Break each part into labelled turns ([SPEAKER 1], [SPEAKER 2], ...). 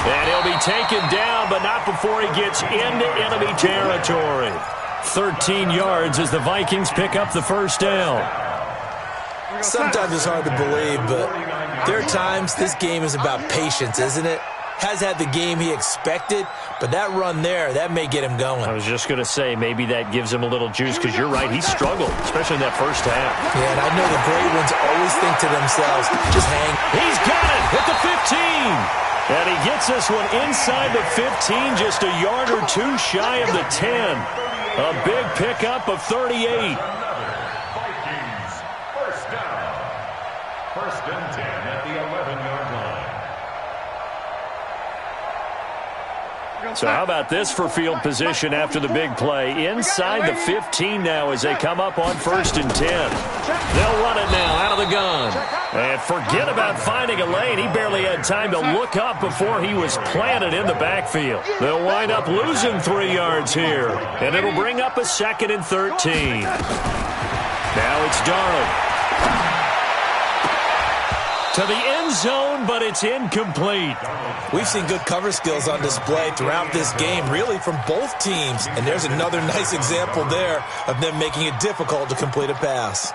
[SPEAKER 1] And he'll be taken down, but not before he gets into enemy territory. 13 yards as the Vikings pick up the first down.
[SPEAKER 2] Sometimes it's hard to believe, but there are times this game is about patience, isn't it? Has had the game he expected, but that run there, that may get him going.
[SPEAKER 1] I was just going to say, maybe that gives him a little juice, because you're right, he struggled, especially in that first half.
[SPEAKER 2] Yeah, and I know the great ones always think to themselves, just hang.
[SPEAKER 1] He's got it at the 15. And he gets this one inside the 15, just a yard or two shy of the 10. A big pickup of 38.
[SPEAKER 3] Vikings, first down. First and 10 at the 11-yard line.
[SPEAKER 1] So how about this for field position after the big play? Inside the 15 now as they come up on first and 10. They'll run it now out of the gun. And forget about finding a lane. He barely had time to look up before he was planted in the backfield. They'll wind up losing 3 yards here. And it'll bring up a second and 13. Now it's Darnold. To the end zone, but it's incomplete.
[SPEAKER 2] We've seen good cover skills on display throughout this game, really from both teams. And there's another nice example there of them making it difficult to complete a pass.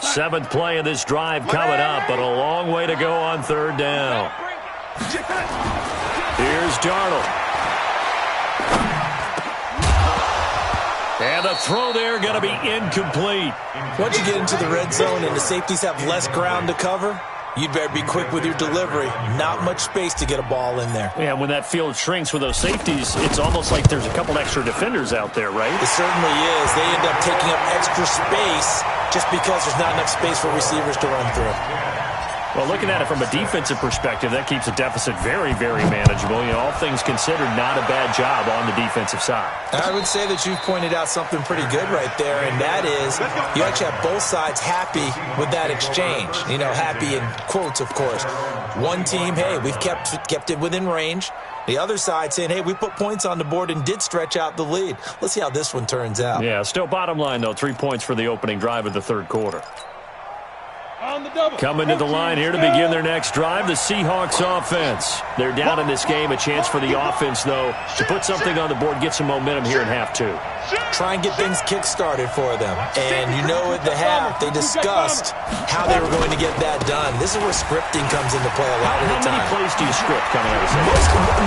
[SPEAKER 1] Seventh play of this drive coming up, but a long way to go on third down. Here's Darnold. And the throw there going to be incomplete.
[SPEAKER 2] Once you get into the red zone and the safeties have less ground to cover, you'd better be quick with your delivery. Not much space to get a ball in there.
[SPEAKER 1] Yeah, when that field shrinks with those safeties, it's almost like there's a couple extra defenders out there, right?
[SPEAKER 2] It certainly is. They end up taking up extra space just because there's not enough space for receivers to run through.
[SPEAKER 1] Well, looking at it from a defensive perspective, that keeps a deficit very, very manageable. You know, all things considered, not a bad job on the defensive side.
[SPEAKER 2] I would say that you've pointed out something pretty good right there, and that is you actually have both sides happy with that exchange. You know, happy in quotes, of course. One team, hey, we've kept it within range. The other side saying, hey, we put points on the board and did stretch out the lead. Let's see how this one turns out.
[SPEAKER 1] Yeah, still bottom line, though, 3 points for the opening drive of the third quarter. Coming to the line here to begin their next drive, the Seahawks offense. They're down in this game. A chance for the offense, though, to put something on the board, get some momentum here in half two.
[SPEAKER 2] Try and get things kick-started for them. And you know at the half, they discussed how they were going to get that done. This is where scripting comes into play a lot of the time.
[SPEAKER 1] How many plays do you script coming out of this?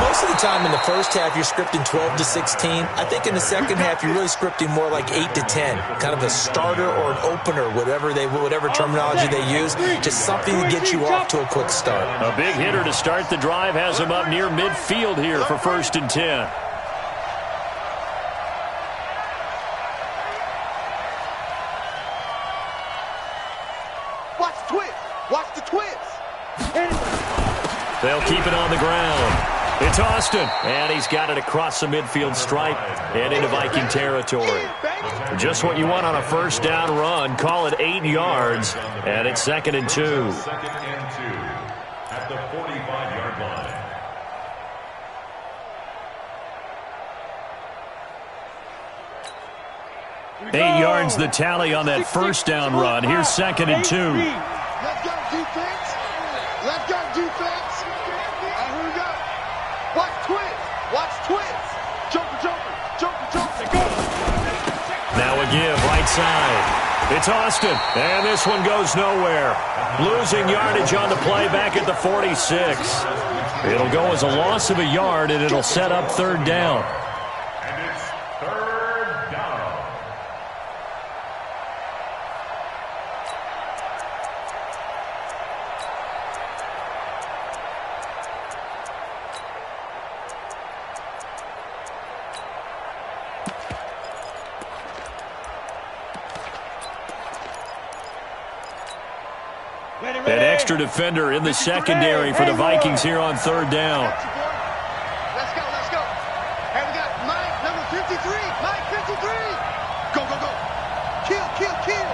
[SPEAKER 2] Most of the time in the first half, you're scripting 12 to 16. I think in the second half, you're really scripting more like 8 to 10. Kind of a starter or an opener, whatever terminology they use. Just something to get you off to a quick start.
[SPEAKER 1] A big hitter to start the drive has him up near midfield here for first and 10.
[SPEAKER 4] Watch the twist. Watch the twist.
[SPEAKER 1] They'll keep it on the ground. It's Austin, and he's got it across the midfield stripe and into Viking territory. Just what you want on a first down run. Call it 8 yards, and it's second and 2.
[SPEAKER 3] Second and 2 at the 45-yard line.
[SPEAKER 1] 8 yards the tally on that first down run. Here's second and 2.
[SPEAKER 4] Let's go, defense. Let's go, defense. Here we go. Watch twist. Watch twist. Joker, joker, joker, joker. Go.
[SPEAKER 1] Now a give, right side. It's Austin, and this one goes nowhere. Losing yardage on the play back at the 46. It'll go as a loss of a yard, and it'll set up third down.
[SPEAKER 3] And it's third down.
[SPEAKER 1] An extra defender in the secondary for the Vikings here on third down.
[SPEAKER 4] Let's go, let's go. Hey, we got Mike, number 53. Mike, 53. Go, go, go. Kill, kill, kill.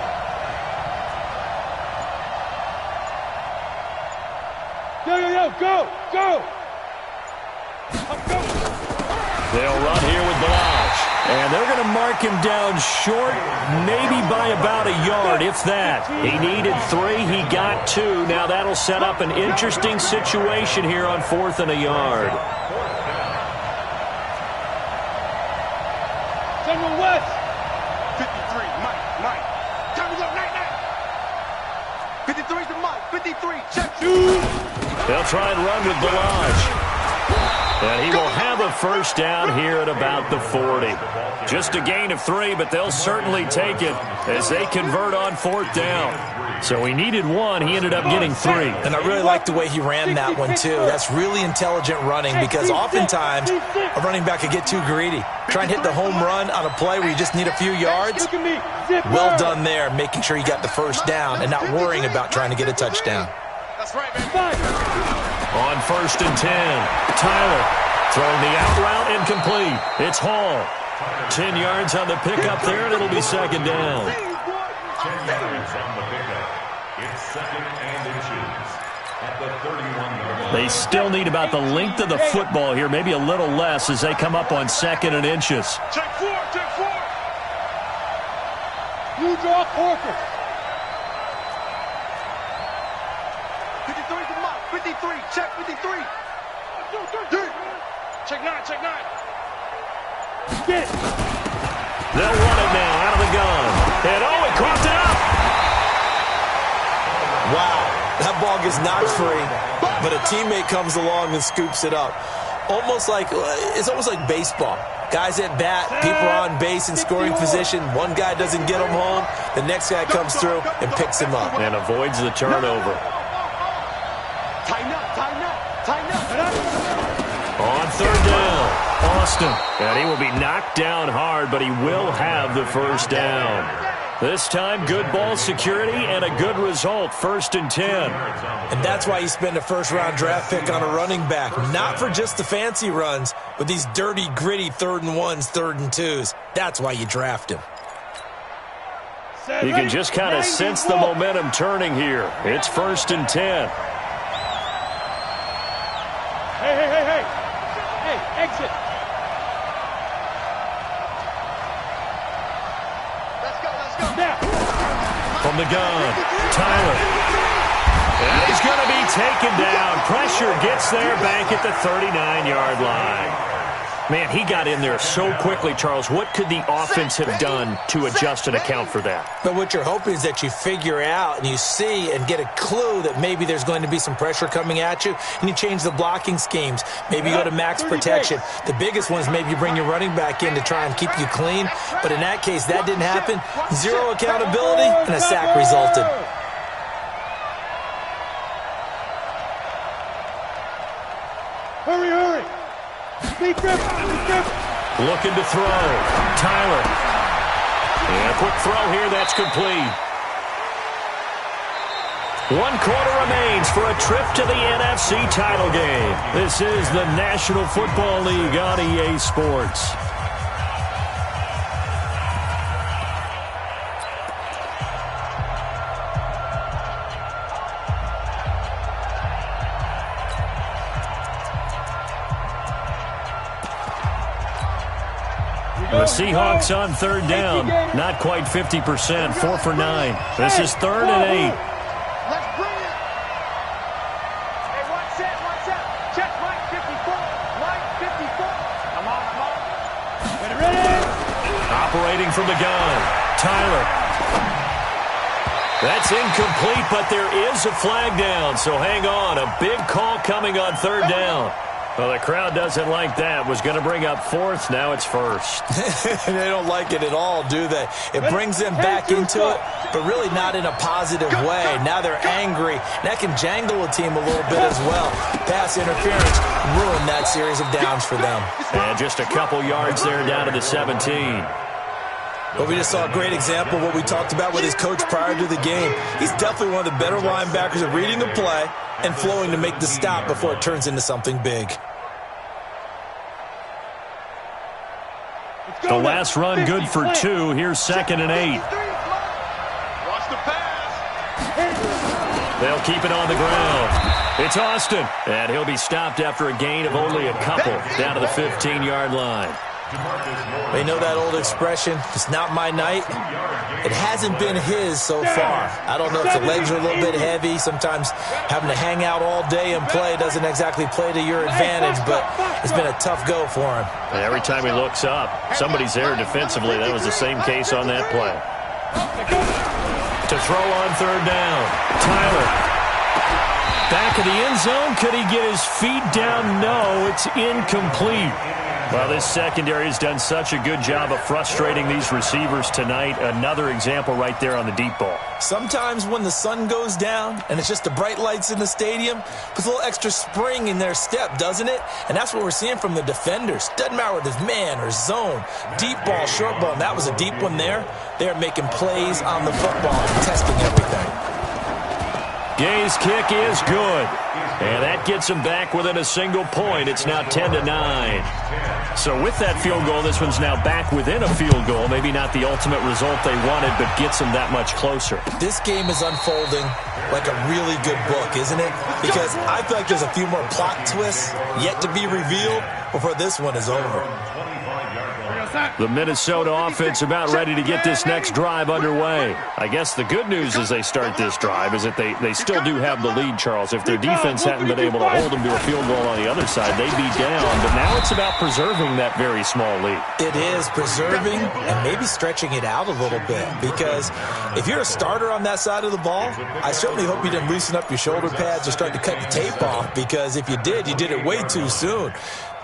[SPEAKER 5] Yo, yo, yo, go, go. Let's go.
[SPEAKER 1] They'll run here with Balaj. And they're going to mark him down short, maybe by about a yard, if that. He needed 3. He got 2. Now that'll set up an interesting situation here on 4th and a yard.
[SPEAKER 4] General West. 53, Mike. Time is up, night. 53's the Mike. 53, check.
[SPEAKER 1] They'll try and run with Balaj. And he will have a first down here at about the 40. Just a gain of 3, but they'll certainly take it as they convert on 4th down. So he needed 1. He ended up getting 3.
[SPEAKER 2] And I really like the way he ran that one, too. That's really intelligent running because oftentimes a running back could get too greedy. Try and hit the home run on a play where you just need a few yards. Well done there, making sure you got the first down and not worrying about trying to get a touchdown.
[SPEAKER 4] That's right, man.
[SPEAKER 1] On 1st and 10, Tyler throwing the out route incomplete. It's Hall. 10 yards on the pickup there, and it'll be 2nd down.
[SPEAKER 3] 10 yards on the pickup. It's 2nd and inches at the 31 yard.
[SPEAKER 1] They still need about the length of the football here, maybe a little less as they come up on 2nd and inches.
[SPEAKER 4] Check 4. You draw Corker. 53's the Mike. 53, check 53. Check 9. Get it.
[SPEAKER 1] They'll run it now out of the gun. And he crossed it up.
[SPEAKER 2] Wow, that ball gets knocked free, but a teammate comes along and scoops it up. It's almost like baseball. Guys at bat, people are on base in scoring position. One guy doesn't get him home. The next guy comes through and picks him up.
[SPEAKER 1] And avoids the turnover.
[SPEAKER 4] Tighten up.
[SPEAKER 1] On 3rd down, Austin. And he will be knocked down hard, but he will have the first down. This time, good ball security and a good result, 1st and 10.
[SPEAKER 2] And that's why you spend a first-round draft pick on a running back. Not for just the fancy runs, but these dirty, gritty 3rd and 1s, 3rd and 2s. That's why you draft him.
[SPEAKER 1] You can just kind of sense the momentum turning here. It's 1st and 10.
[SPEAKER 4] Hey, exit. Let's go. Now.
[SPEAKER 1] From the gun, Tyler. And he's going to be taken down. Pressure gets there back at the 39-yard line. Man, he got in there so quickly, Charles. What could the offense have done to adjust and account for that?
[SPEAKER 2] But what you're hoping is that you figure out and you see and get a clue that maybe there's going to be some pressure coming at you, and you change the blocking schemes. Maybe you go to max protection. The biggest one is maybe you bring your running back in to try and keep you clean. But in that case, that didn't happen. 0 accountability, and a sack resulted.
[SPEAKER 4] Hurry. Be careful.
[SPEAKER 1] Looking to throw. Tyler. And a quick throw here. That's complete. 1 quarter remains for a trip to the NFC title game. This is the National Football League on EA Sports. The Seahawks on 3rd down. Not quite 50%. 4 for 9. This is 3rd and 8.
[SPEAKER 4] Let's bring it. Hey, one set. Check Mike 54. Come on. Ready.
[SPEAKER 1] Operating from the gun. Tyler. That's incomplete, but there is a flag down, so hang on. A big call coming on 3rd down. Well, the crowd doesn't like that. Was going to bring up 4th. Now it's 1st.
[SPEAKER 2] They don't like it at all, do they? It brings them back into it, but really not in a positive way. Now they're angry. That can jangle a team a little bit as well. Pass interference ruined that series of downs for them.
[SPEAKER 1] And just a couple yards there down to the 17.
[SPEAKER 2] But we just saw a great example of what we talked about with his coach prior to the game. He's definitely one of the better linebackers at reading a play and flowing to make the stop before it turns into something big.
[SPEAKER 1] The last run good for 2. Here's 2nd and 8.
[SPEAKER 4] Watch the pass.
[SPEAKER 1] They'll keep it on the ground. It's Austin, and he'll be stopped after a gain of only a couple down to the 15-yard line.
[SPEAKER 2] They know that old expression, it's not my night. It hasn't been his so far. I don't know if the legs are a little bit heavy. Sometimes having to hang out all day and play doesn't exactly play to your advantage, but it's been a tough go for him.
[SPEAKER 1] And every time he looks up, somebody's there defensively. That was the same case on that play. To throw on third down, Tyler. Back of the end zone. Could he get his feet down? No, it's incomplete. Well, this secondary has done such a good job of frustrating these receivers tonight. Another example right there on the deep ball.
[SPEAKER 2] Sometimes when the sun goes down and it's just the bright lights in the stadium, puts a little extra spring in their step, doesn't it? And that's what we're seeing from the defenders. Doesn't matter whether it's man or zone, deep ball, short ball. And that was a deep one there. They're making plays on the football and testing everything.
[SPEAKER 1] Gay's kick is good. And that gets him back within a single point. It's now 10-9. So with that field goal, this one's now back within a field goal. Maybe not the ultimate result they wanted, but gets them that much closer.
[SPEAKER 2] This game is unfolding like a really good book, isn't it? Because I feel like there's a few more plot twists yet to be revealed before this one is over.
[SPEAKER 1] The Minnesota offense about ready to get this next drive underway. I guess the good news as they start this drive is that they still do have the lead, Charles. If their defense hadn't been able to hold them to a field goal on the other side, they'd be down. But now it's about preserving that very small lead.
[SPEAKER 2] It is preserving and maybe stretching it out a little bit. Because if you're a starter on that side of the ball, I certainly hope you didn't loosen up your shoulder pads or start to cut the tape off. Because if you did it way too soon.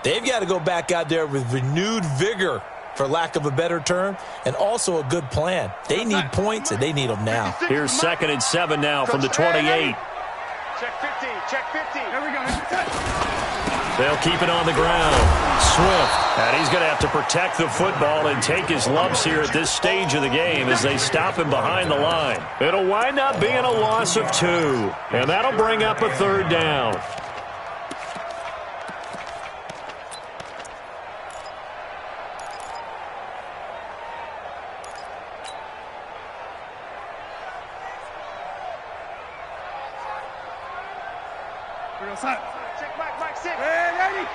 [SPEAKER 2] They've got to go back out there with renewed vigor, for lack of a better term, and also a good plan. They need points, and they need them now.
[SPEAKER 1] Here's 2nd and 7 now from the 28.
[SPEAKER 4] Check 15, check 15. Here we go.
[SPEAKER 1] They'll keep it on the ground. Swift, and he's going to have to protect the football and take his lumps here at this stage of the game as they stop him behind the line. It'll wind up being a loss of 2, and that'll bring up a 3rd down.
[SPEAKER 4] Check Mike 6. Hey, ready?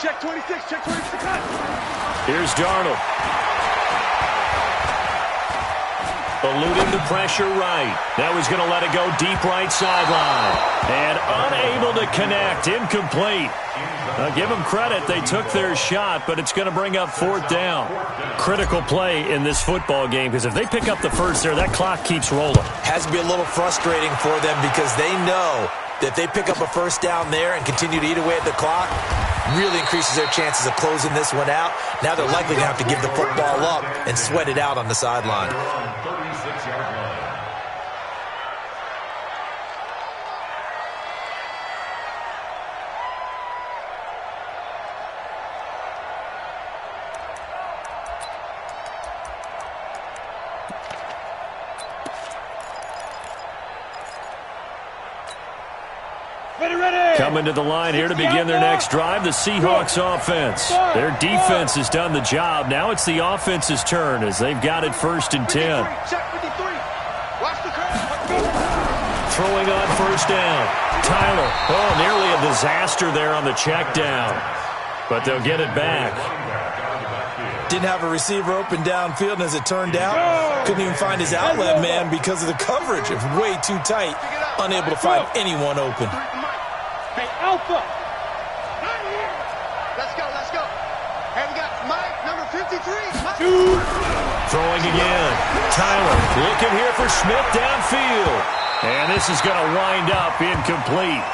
[SPEAKER 4] Check 26, check 26.
[SPEAKER 1] Here's Darnold. Eluding the pressure right. Now he's going to let it go deep right sideline. And unable to connect. Incomplete. Now give them credit. They took their shot, but it's going to bring up 4th down. Critical play in this football game because if they pick up the first there, that clock keeps rolling.
[SPEAKER 2] Has to be a little frustrating for them because they know that if they pick up a first down there and continue to eat away at the clock, really increases their chances of closing this one out. Now they're likely going to have to give the football up and sweat it out on the sideline.
[SPEAKER 3] 36-yard line.
[SPEAKER 1] Coming to the line here to begin their next drive, the Seahawks offense. Their defense has done the job. Now it's the offense's turn as they've got it 1st and 10. Throwing on 1st down. Tyler. Oh, nearly a disaster there on the check down. But they'll get it back.
[SPEAKER 2] Didn't have a receiver open downfield, and as it turned out, couldn't even find his outlet man because of the coverage. It was way too tight, unable to find anyone open.
[SPEAKER 4] Hey, Alpha! Let's go, let's go. Hey, we got Mike, number 53. Mike.
[SPEAKER 1] Throwing again. Tyler looking here for Smith downfield. And this is going to wind up incomplete.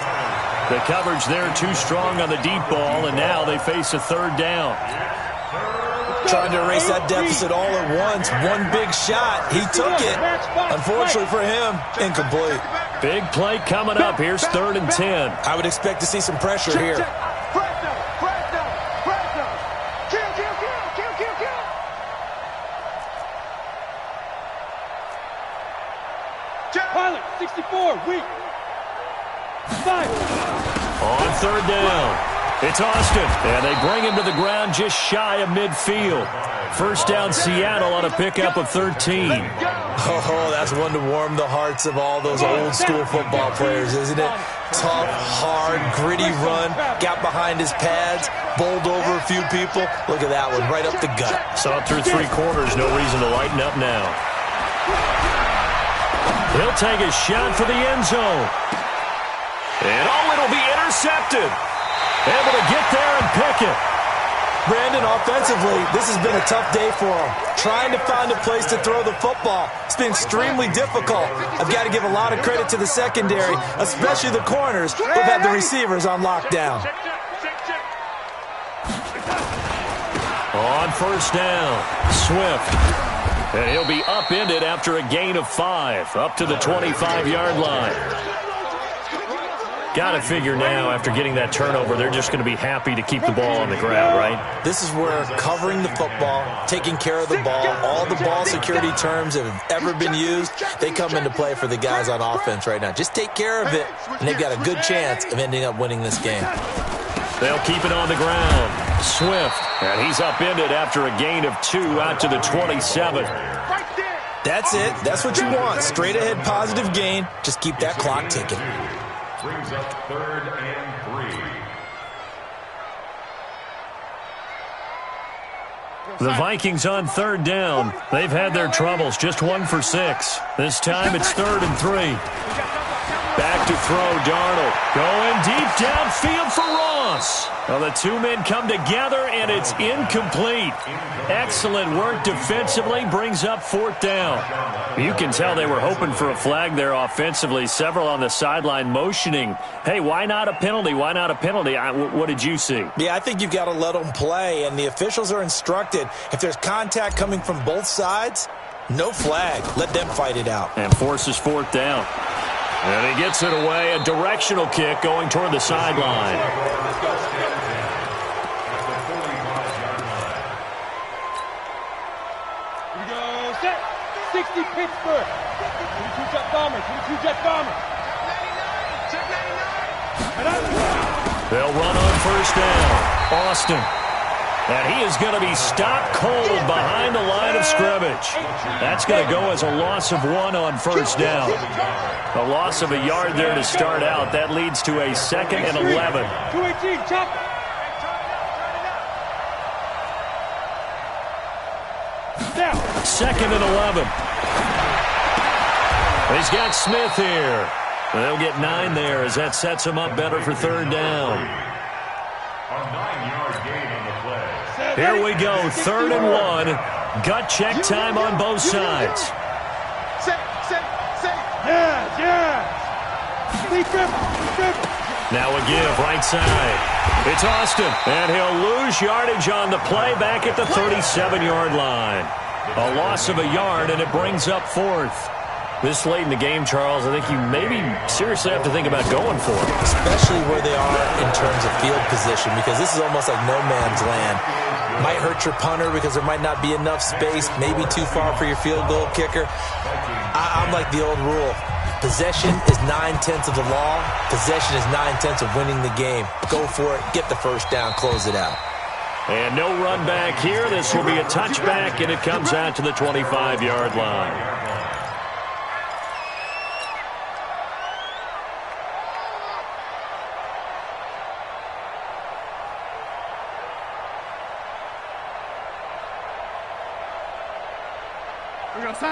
[SPEAKER 1] The coverage there too strong on the deep ball, and now they face a 3rd down.
[SPEAKER 2] Trying to erase that deficit all at once. One big shot. He took it. Unfortunately for him, incomplete.
[SPEAKER 1] Big play coming up. Here's 3rd and 10.
[SPEAKER 2] I would expect to see some pressure here.
[SPEAKER 4] Pilot, 64, weak. 5.
[SPEAKER 1] On 3rd down. It's Austin, and they bring him to the ground just shy of midfield. First down, Seattle on a pickup of 13.
[SPEAKER 2] Oh, that's one to warm the hearts of all those old-school football players, isn't it? Tough, hard, gritty run, got behind his pads, bowled over a few people. Look at that one, right up the gut.
[SPEAKER 1] Saw it through three quarters, no reason to lighten up now. He'll take a shot for the end zone. And it'll be intercepted. Able to get there and pick it.
[SPEAKER 2] Brandon, offensively, this has been a tough day for him. Trying to find a place to throw the football. It's been extremely difficult. I've got to give a lot of credit to the secondary, especially the corners who've had the receivers on lockdown.
[SPEAKER 1] On first down, Swift. And he'll be upended after a gain of 5, up to the 25-yard line. Got to figure now, after getting that turnover, they're just going to be happy to keep the ball on the ground, right?
[SPEAKER 2] This is where covering the football, taking care of the ball, all the ball security terms that have ever been used, they come into play for the guys on offense right now. Just take care of it, and they've got a good chance of ending up winning this game.
[SPEAKER 1] They'll keep it on the ground. Swift, and he's upended after a gain of 2 out to the 27.
[SPEAKER 2] That's it. That's what you want. Straight ahead positive gain. Just keep that clock ticking.
[SPEAKER 3] Brings up 3rd and 3.
[SPEAKER 1] The Vikings on 3rd down. They've had their troubles, just 1 for 6. This time it's 3rd and 3. Back to throw, Darnold. Going deep downfield for Ross. Well, the two men come together, and it's incomplete. Excellent work defensively, brings up 4th down. You can tell they were hoping for a flag there offensively. Several on the sideline motioning, hey, why not a penalty? Why not a penalty? What did you see?
[SPEAKER 2] Yeah, I think you've got to let them play, and the officials are instructed. If there's contact coming from both sides, no flag. Let them fight it out.
[SPEAKER 1] And forces 4th down. And he gets it away, a directional kick going toward the sideline.
[SPEAKER 5] Here we go, set. 60 Pittsburgh. 22 jet bombers, 22 jet bombers. Check 99.
[SPEAKER 1] They'll run on first down. Austin. And he is going to be stopped cold behind the line of scrimmage. That's going to go as a loss of 1 on first down. A loss of a yard there to start out. That leads to a 2nd and 11.
[SPEAKER 5] 218, chop. Down.
[SPEAKER 1] 2nd and 11. He's got Smith here. They'll get 9 there as that sets him up better for 3rd down.
[SPEAKER 3] A 9-yard gain on the play.
[SPEAKER 1] Here we go, 3rd and 1. Gut check time on both sides.
[SPEAKER 5] Yeah.
[SPEAKER 1] Now a give, right side. It's Austin, and he'll lose yardage on the play back at the 37-yard line. A loss of a yard, and it brings up 4th. This late in the game, Charles, I think you maybe seriously have to think about going for it.
[SPEAKER 2] Especially where they are in terms of field position, because this is almost like no man's land. Might hurt your punter because there might not be enough space, maybe too far for your field goal kicker. I'm like the old rule. Possession is 9/10 of the law. Possession is 9/10 of winning the game. Go for it. Get the first down. Close it out.
[SPEAKER 1] And no run back here. This will be a touchback, and it comes out to the 25-yard line.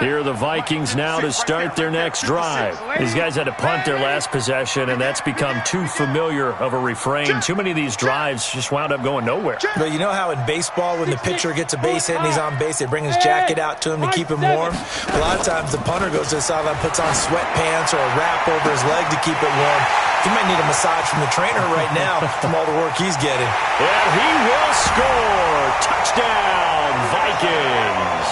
[SPEAKER 1] Here are the Vikings now to start their next drive. These guys had to punt their last possession, and that's become too familiar of a refrain. Too many of these drives just wound up going nowhere.
[SPEAKER 2] But you know how in baseball, when the pitcher gets a base hit and he's on base, they bring his jacket out to him to keep him warm? A lot of times the punter goes to the sideline, puts on sweatpants or a wrap over his leg to keep it warm. He might need a massage from the trainer right now from all the work he's getting.
[SPEAKER 1] And he will score. Touchdown, Vikings.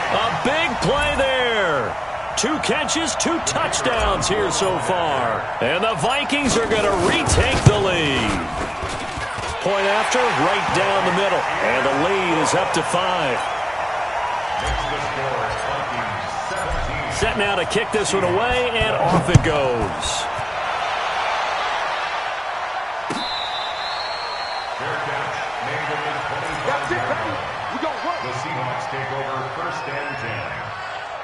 [SPEAKER 1] A big play there. 2 catches, 2 touchdowns here so far. And the Vikings are going to retake the lead. Point after, right down the middle. And the lead is up to 5. Set now to kick this one away, and off it goes.
[SPEAKER 4] That's it, baby. We gonna work.
[SPEAKER 3] The Seahawks take over 1st and 10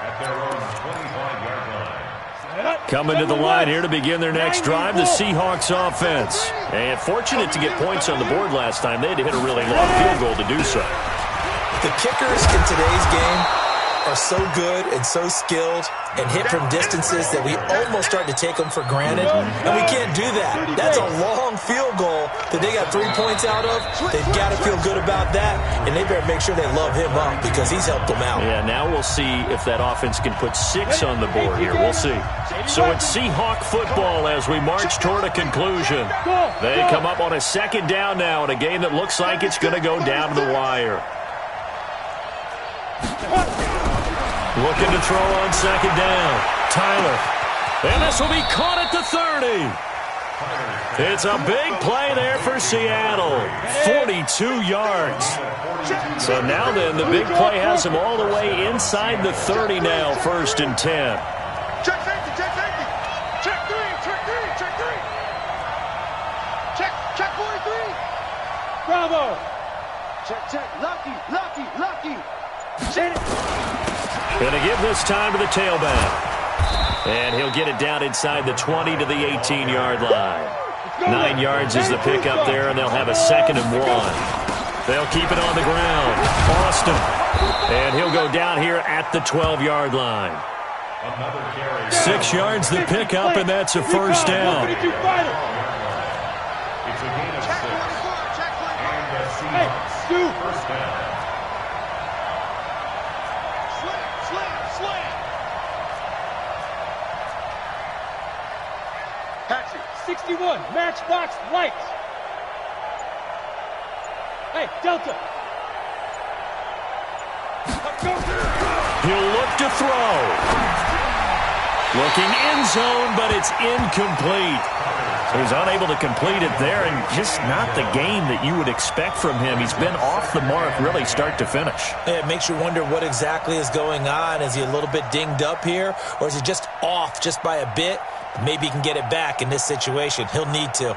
[SPEAKER 3] at their own 25-yard line.
[SPEAKER 1] Coming to the line here to begin their next drive, the Seahawks offense. And fortunate to get points on the board last time. They had to hit a really long field goal to do so.
[SPEAKER 2] The kickers in today's game are so good and so skilled and hit from distances that we almost start to take them for granted. And we can't do that. That's a long field goal that they got 3 points out of. They've got to feel good about that, and they better make sure they love him up because he's helped them out.
[SPEAKER 1] Yeah, now we'll see if that offense can put 6 on the board here. We'll see. So it's Seahawk football as we march toward a conclusion. They come up on a 2nd down now in a game that looks like it's going to go down to the wire. Looking to throw on 2nd down. Tyler. And this will be caught at the 30. It's a big play there for Seattle. 42 yards. So now then, the big play has him all the way inside the 30 now, 1st and 10.
[SPEAKER 4] Check safety, check safety. Check 3, check 3, check 3. Check 43.
[SPEAKER 5] Bravo.
[SPEAKER 4] Check. Lucky. Shit it.
[SPEAKER 1] Going to give this time to the tailback. And he'll get it down inside the 20 to the 18-yard line. 9 yards is the pickup there, and they'll have a 2nd and 1. They'll keep it on the ground. Austin. And he'll go down here at the 12-yard line. 6 yards the pickup, and that's a 1st down.
[SPEAKER 3] It's a gain of 6. And the Seahawks 1st down.
[SPEAKER 4] Slam. Patrick.
[SPEAKER 5] 61, matchbox lights. Hey, Delta.
[SPEAKER 1] He'll look to throw. Looking end zone, but it's incomplete. So he's unable to complete it there, and just not the game that you would expect from him. He's been off the mark really start to finish.
[SPEAKER 2] It makes you wonder what exactly is going on. Is he a little bit dinged up here, or is he just off just by a bit? Maybe he can get it back in this situation. He'll need to.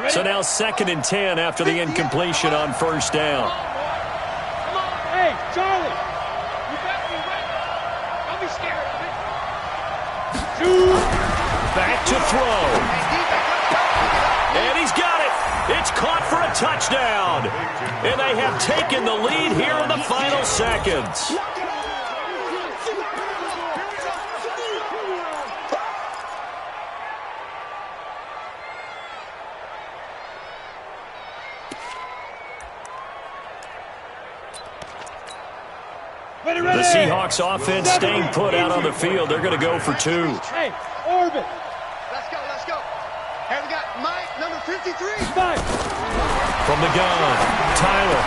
[SPEAKER 1] So now 2nd and 10 after the incompletion on 1st down.
[SPEAKER 5] Hey, Charlie. You got me right. Don't be scared of it.
[SPEAKER 1] Back to throw. And he's got it. It's caught for a touchdown. And they have taken the lead here in the final seconds. The Seahawks offense staying put out on the field. They're going to go for 2.
[SPEAKER 5] Hey, orbit.
[SPEAKER 4] Let's go. Hey, we got Mike, number 53.
[SPEAKER 1] From the gun, Tyler.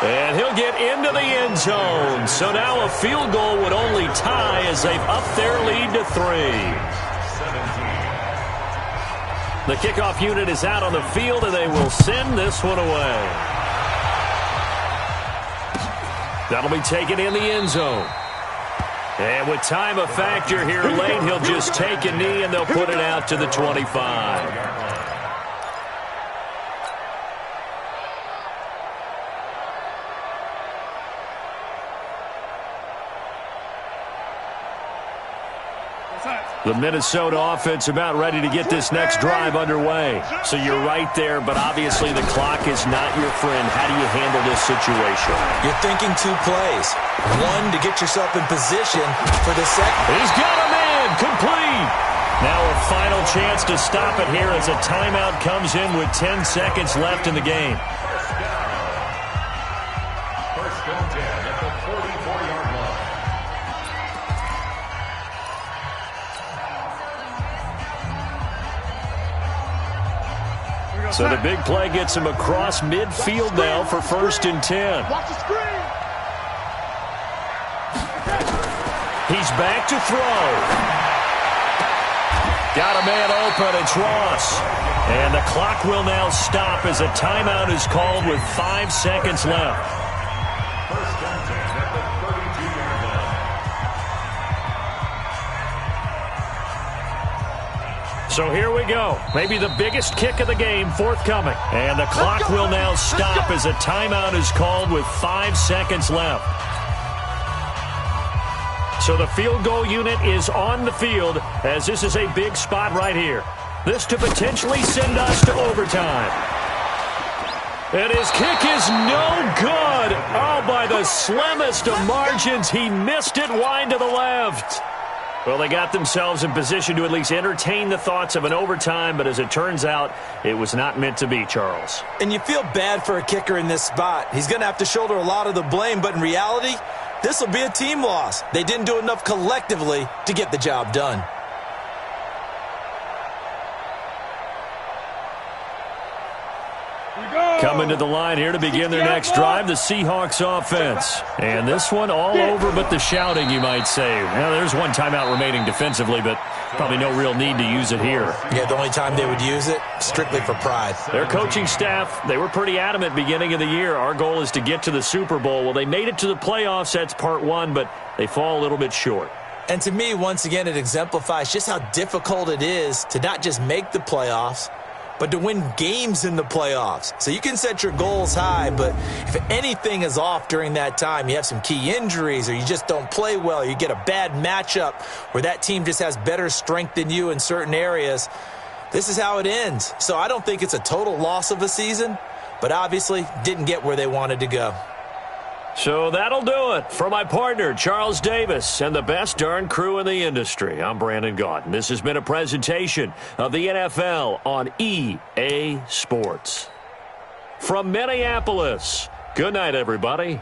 [SPEAKER 1] And he'll get into the end zone. So now a field goal would only tie as they've upped their lead to 3. The kickoff unit is out on the field, and they will send this one away. That'll be taken in the end zone. And with time a factor here late, he'll just take a knee, and they'll put it out to the 25. The Minnesota offense about ready to get this next drive underway. So you're right there, but obviously the clock is not your friend. How do you handle this situation?
[SPEAKER 2] You're thinking 2 plays. One, to get yourself in position for the second.
[SPEAKER 1] He's got him in. Complete. Now a final chance to stop it here as a timeout comes in with 10 seconds left in the game.
[SPEAKER 3] First and 10 at the 44-yard line.
[SPEAKER 1] So the big play gets him across midfield now for 1st and 10.
[SPEAKER 4] Watch the screen.
[SPEAKER 1] He's back to throw. Got a man open. It's Ross. And the clock will now stop as a timeout is called with 5 seconds left.
[SPEAKER 3] First and 10 at the 32-yard line.
[SPEAKER 1] So here we go. Maybe the biggest kick of the game forthcoming. And the clock will now stop as a timeout is called with 5 seconds left. So the field goal unit is on the field as this is a big spot right here. This to potentially send us to overtime. And his kick is no good. Oh, by the slimmest of margins, he missed it wide to the left. Well, they got themselves in position to at least entertain the thoughts of an overtime, but as it turns out, it was not meant to be, Charles.
[SPEAKER 2] And you feel bad for a kicker in this spot. He's going to have to shoulder a lot of the blame, but in reality, this will be a team loss. They didn't do enough collectively to get the job done.
[SPEAKER 1] Coming to the line here to begin their next drive, the Seahawks offense. And this one all over but the shouting, you might say. Now, there's one timeout remaining defensively, but probably no real need to use it here.
[SPEAKER 2] Yeah, the only time they would use it, strictly for pride.
[SPEAKER 1] Their coaching staff, they were pretty adamant beginning of the year. Our goal is to get to the Super Bowl. Well, they made it to the playoffs. That's part one, but they fall a little bit short.
[SPEAKER 2] And to me, once again, it exemplifies just how difficult it is to not just make the playoffs, but to win games in the playoffs. So you can set your goals high, but if anything is off during that time, you have some key injuries or you just don't play well, you get a bad matchup where that team just has better strength than you in certain areas, this is how it ends. So I don't think it's a total loss of a season, but obviously didn't get where they wanted to go.
[SPEAKER 1] So that'll do it. For my partner, Charles Davis, and the best darn crew in the industry, I'm Brandon Gaudin. This has been a presentation of the NFL on EA Sports. From Minneapolis, good night, everybody.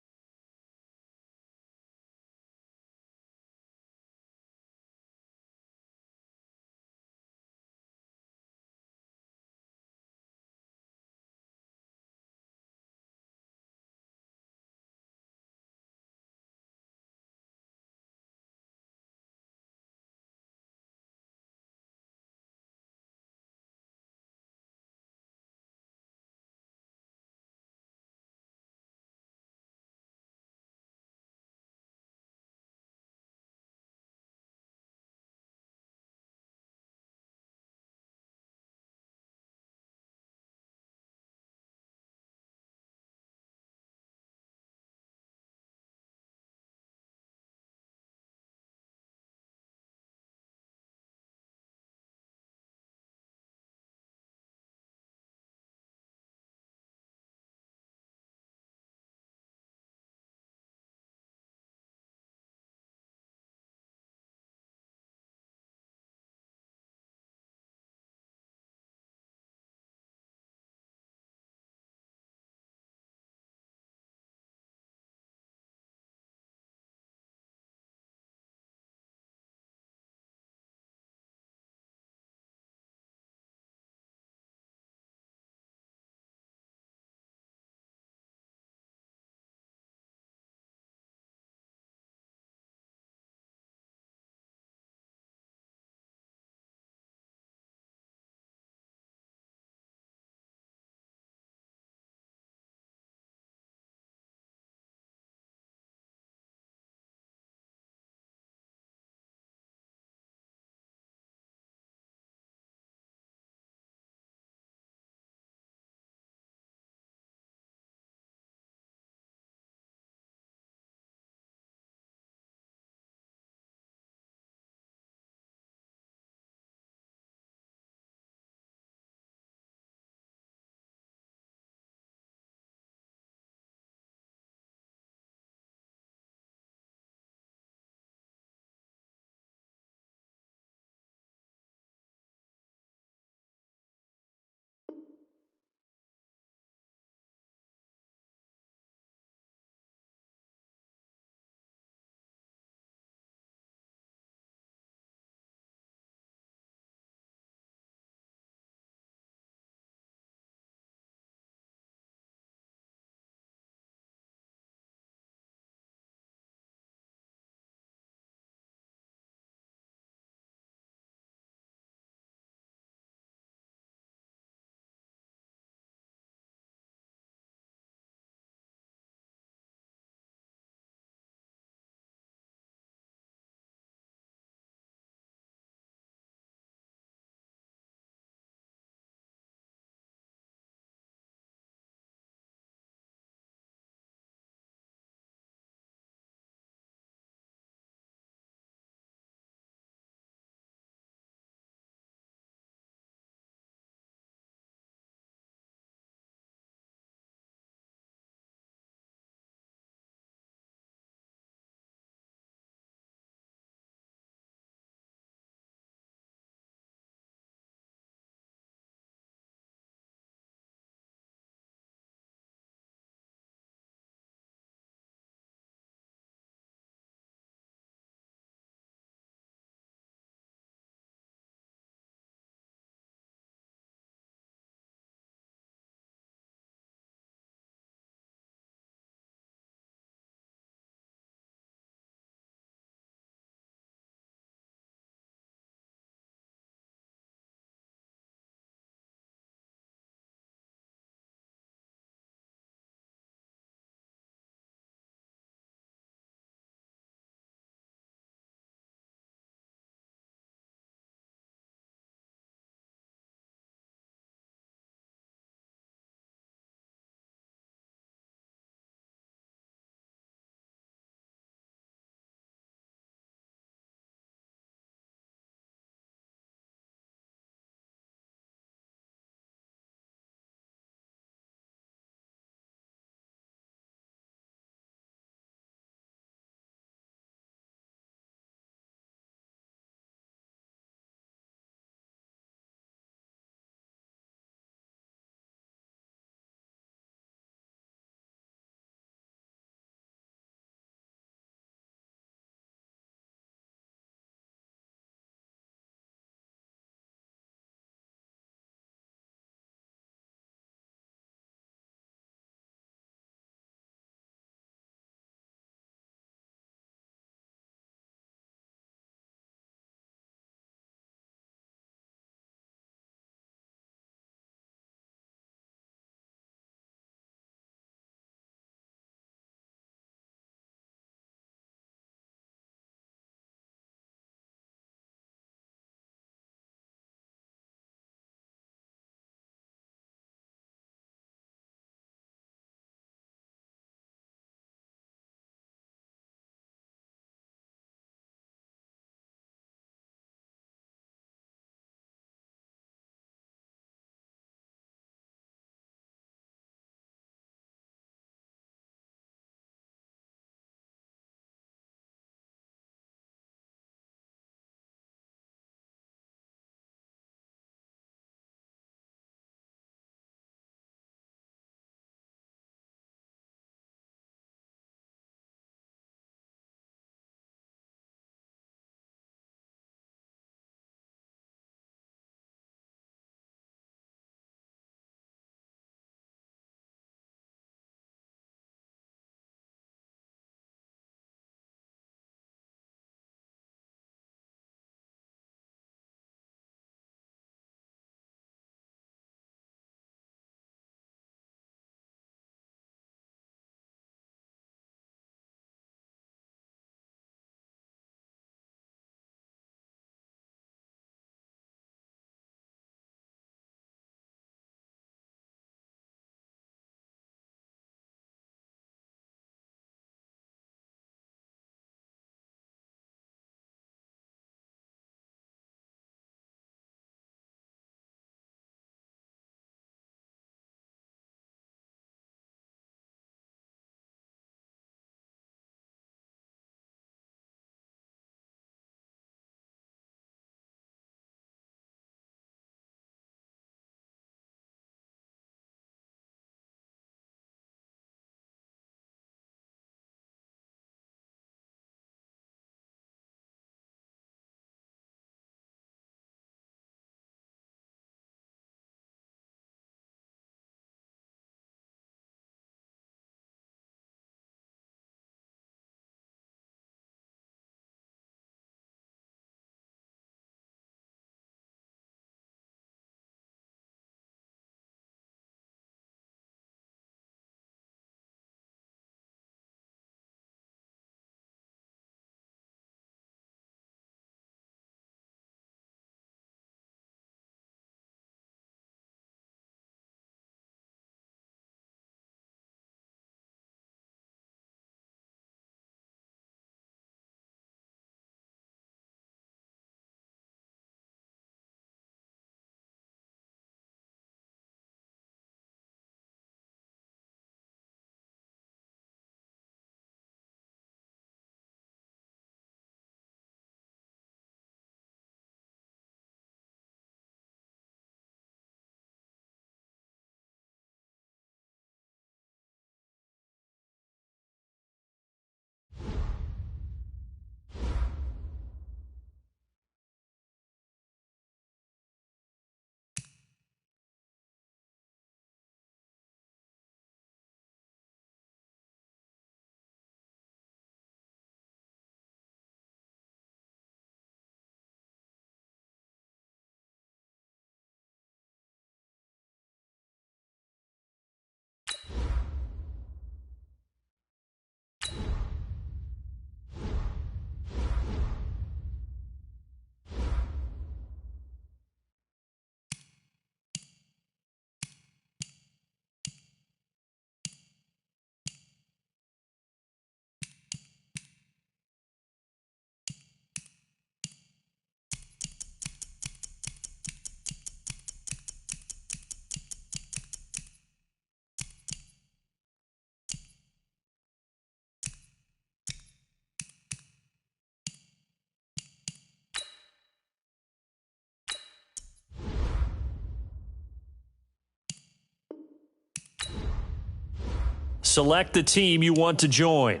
[SPEAKER 1] Select the team you want to join.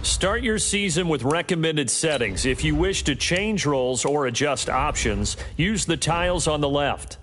[SPEAKER 1] Start your season with recommended settings. If you wish to change roles or adjust options, use the tiles on the left.